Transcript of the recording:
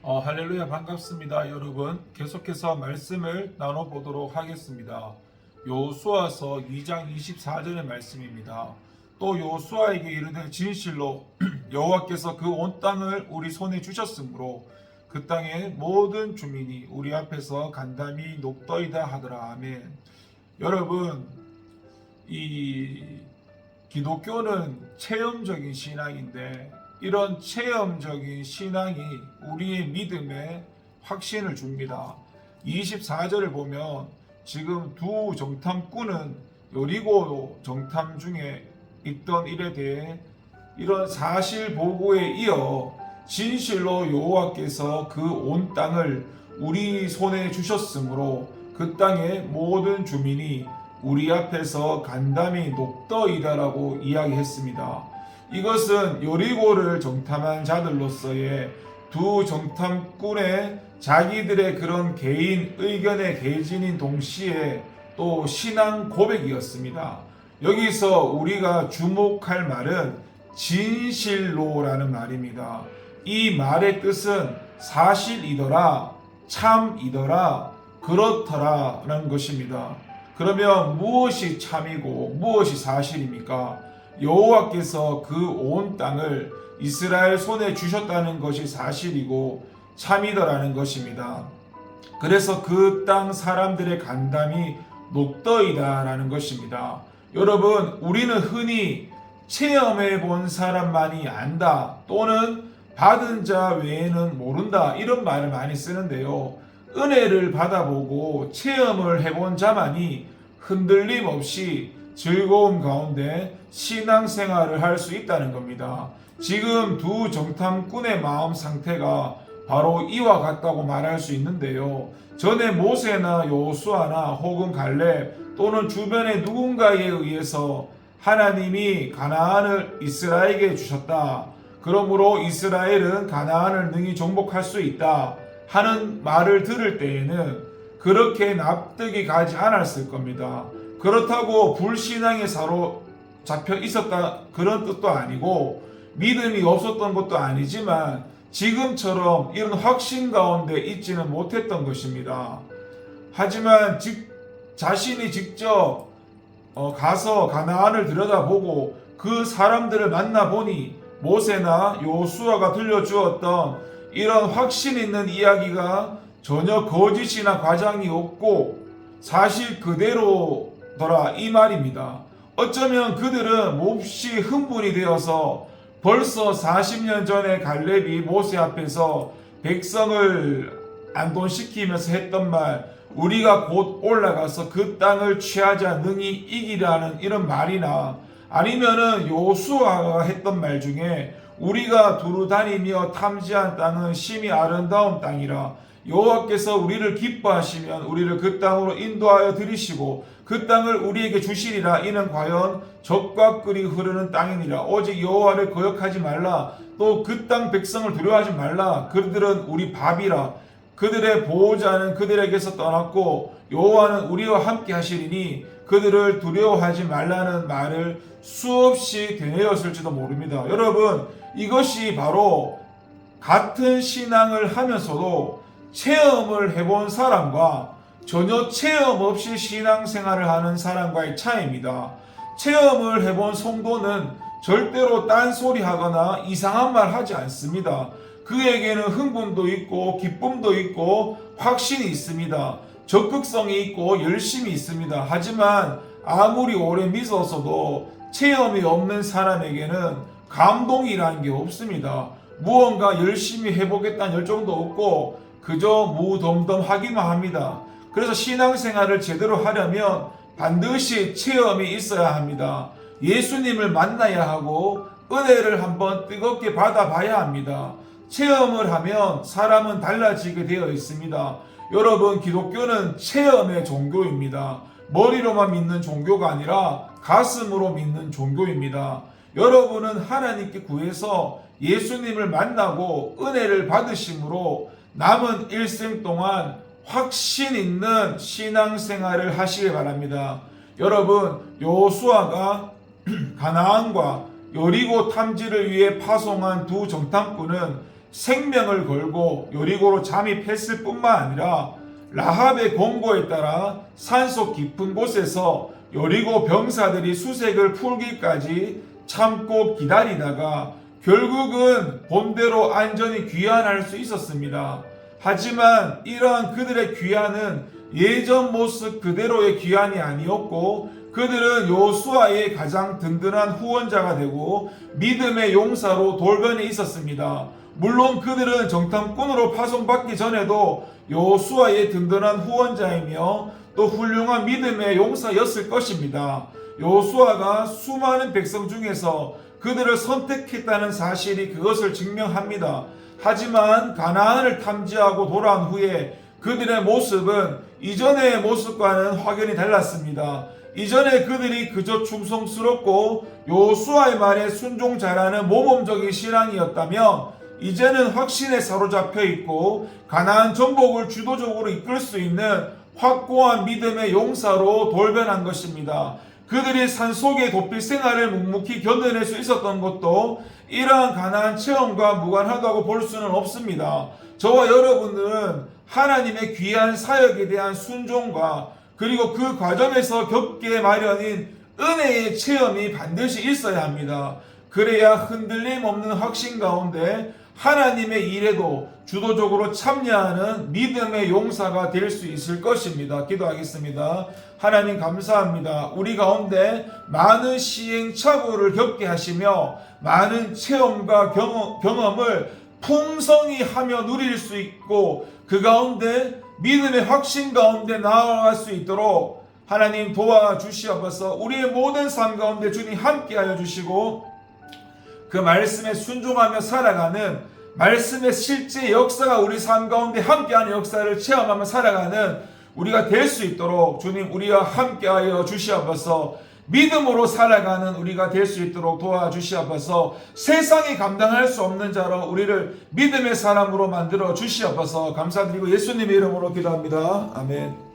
할렐루야 반갑습니다. 여러분 계속해서 말씀을 나눠보도록 하겠습니다. 여호수아서 2장 24절의 말씀입니다. 또 여호수아에게 이르되 진실로 여호와께서 그 온 땅을 우리 손에 주셨으므로 그 땅의 모든 주민이 우리 앞에서 간담이 녹더이다 하더라. 아멘. 여러분, 이 기독교는 체험적인 신앙인데 이런 체험적인 신앙이 우리의 믿음에 확신을 줍니다. 24절을 보면 지금 두 정탐꾼은 여리고 정탐 중에 있던 일에 대해 이런 사실 보고에 이어 진실로 여호와께서 그 온 땅을 우리 손에 주셨으므로 그 땅의 모든 주민이 우리 앞에서 간담이 녹더이다라고 이야기했습니다. 이것은 여리고를 정탐한 자들로서의 두 정탐꾼의 자기들의 그런 개인 의견의 개진인 동시에 또 신앙 고백이었습니다. 여기서 우리가 주목할 말은 진실로라는 말입니다. 이 말의 뜻은 사실이더라, 참이더라, 그렇더라라는 것입니다. 그러면 무엇이 참이고 무엇이 사실입니까? 여호와께서 그 온 땅을 이스라엘 손에 주셨다는 것이 사실이고 참이더라는 것입니다. 그래서 그 땅 사람들의 간담이 녹더이다라는 것입니다. 여러분, 우리는 흔히 체험해 본 사람만이 안다 또는 받은 자 외에는 모른다 이런 말을 많이 쓰는데요. 은혜를 받아보고 체험을 해본 자만이 흔들림 없이 즐거움 가운데 신앙생활을 할 수 있다는 겁니다. 지금 두 정탐꾼의 마음 상태가 바로 이와 같다고 말할 수 있는데요. 전에 모세나 여호수아나 혹은 갈렙 또는 주변의 누군가에 의해서 하나님이 가나안을 이스라엘에게 주셨다. 그러므로 이스라엘은 가나안을 능히 정복할 수 있다 하는 말을 들을 때에는 그렇게 납득이 가지 않았을 겁니다. 그렇다고 불신앙에 사로잡혀 있었다 그런 뜻도 아니고 믿음이 없었던 것도 아니지만 지금처럼 이런 확신 가운데 있지는 못했던 것입니다. 하지만 자신이 직접 가서 가나안을 들여다보고 그 사람들을 만나보니 모세나 여호수아가 들려주었던 이런 확신 있는 이야기가 전혀 거짓이나 과장이 없고 사실 그대로더라 이 말입니다. 어쩌면 그들은 몹시 흥분이 되어서 벌써 40년 전에 갈렙이 모세 앞에서 백성을 안돈시키면서 했던 말, 우리가 곧 올라가서 그 땅을 취하자 능히 이기라는 이런 말이나 아니면은 여호수아가 했던 말 중에 우리가 두루 다니며 탐지한 땅은 심히 아름다운 땅이라 여호와께서 우리를 기뻐하시면 우리를 그 땅으로 인도하여 들이시고 그 땅을 우리에게 주시리라. 이는 과연 젖과 꿀이 흐르는 땅이니라. 오직 여호와를 거역하지 말라. 또 그 땅 백성을 두려워하지 말라. 그들은 우리 밥이라. 그들의 보호자는 그들에게서 떠났고 여호와는 우리와 함께 하시리니 그들을 두려워하지 말라는 말을 수없이 되뇌었을지도 모릅니다. 여러분, 이것이 바로 같은 신앙을 하면서도 체험을 해본 사람과 전혀 체험 없이 신앙생활을 하는 사람과의 차이입니다. 체험을 해본 성도는 절대로 딴소리 하거나 이상한 말 하지 않습니다. 그에게는 흥분도 있고 기쁨도 있고 확신이 있습니다. 적극성이 있고 열심이 있습니다. 하지만 아무리 오래 믿어서도 체험이 없는 사람에게는 감동이라는 게 없습니다. 무언가 열심히 해보겠다는 열정도 없고 그저 무덤덤하기만 합니다. 그래서 신앙생활을 제대로 하려면 반드시 체험이 있어야 합니다. 예수님을 만나야 하고 은혜를 한번 뜨겁게 받아봐야 합니다. 체험을 하면 사람은 달라지게 되어 있습니다. 여러분, 기독교는 체험의 종교입니다. 머리로만 믿는 종교가 아니라 가슴으로 믿는 종교입니다. 여러분은 하나님께 구해서 예수님을 만나고 은혜를 받으심으로 남은 일생 동안 확신 있는 신앙생활을 하시기 바랍니다. 여러분, 여호수아가 가나안과 여리고 탐지를 위해 파송한 두 정탐꾼은 생명을 걸고 여리고로 잠입했을 뿐만 아니라 라합의 권고에 따라 산속 깊은 곳에서 여리고 병사들이 수색을 풀기까지 참고 기다리다가 결국은 본대로 안전히 귀환할 수 있었습니다. 하지만 이러한 그들의 귀환은 예전 모습 그대로의 귀환이 아니었고 그들은 여호수아의 가장 든든한 후원자가 되고 믿음의 용사로 돌변해 있었습니다. 물론 그들은 정탐꾼으로 파송받기 전에도 여호수아의 든든한 후원자이며 또 훌륭한 믿음의 용사였을 것입니다. 여호수아가 수많은 백성 중에서 그들을 선택했다는 사실이 그것을 증명합니다. 하지만 가나안을 탐지하고 돌아온 후에 그들의 모습은 이전의 모습과는 확연히 달랐습니다. 이전에 그들이 그저 충성스럽고 여호수아의 말에 순종 잘하는 모범적인 신앙이었다면 이제는 확신에 사로잡혀 있고 가나안 정복을 주도적으로 이끌 수 있는 확고한 믿음의 용사로 돌변한 것입니다. 그들이 산속의 도피 생활을 묵묵히 견뎌낼 수 있었던 것도 이러한 가나안 체험과 무관하다고 볼 수는 없습니다. 저와 여러분들은 하나님의 귀한 사역에 대한 순종과 그리고 그 과정에서 겪게 마련인 은혜의 체험이 반드시 있어야 합니다. 그래야 흔들림 없는 확신 가운데 하나님의 일에도 주도적으로 참여하는 믿음의 용사가 될 수 있을 것입니다. 기도하겠습니다. 하나님 감사합니다. 우리 가운데 많은 시행착오를 겪게 하시며 많은 체험과 경험을 풍성히 하며 누릴 수 있고 그 가운데 믿음의 확신 가운데 나아갈 수 있도록 하나님 도와주시옵소서. 우리의 모든 삶 가운데 주님 함께하여 주시고 그 말씀에 순종하며 살아가는 말씀의 실제 역사가 우리 삶 가운데 함께하는 역사를 체험하며 살아가는 우리가 될 수 있도록 주님 우리와 함께하여 주시옵소서. 믿음으로 살아가는 우리가 될 수 있도록 도와주시옵소서. 세상이 감당할 수 없는 자로 우리를 믿음의 사람으로 만들어 주시옵소서. 감사드리고 예수님의 이름으로 기도합니다. 아멘.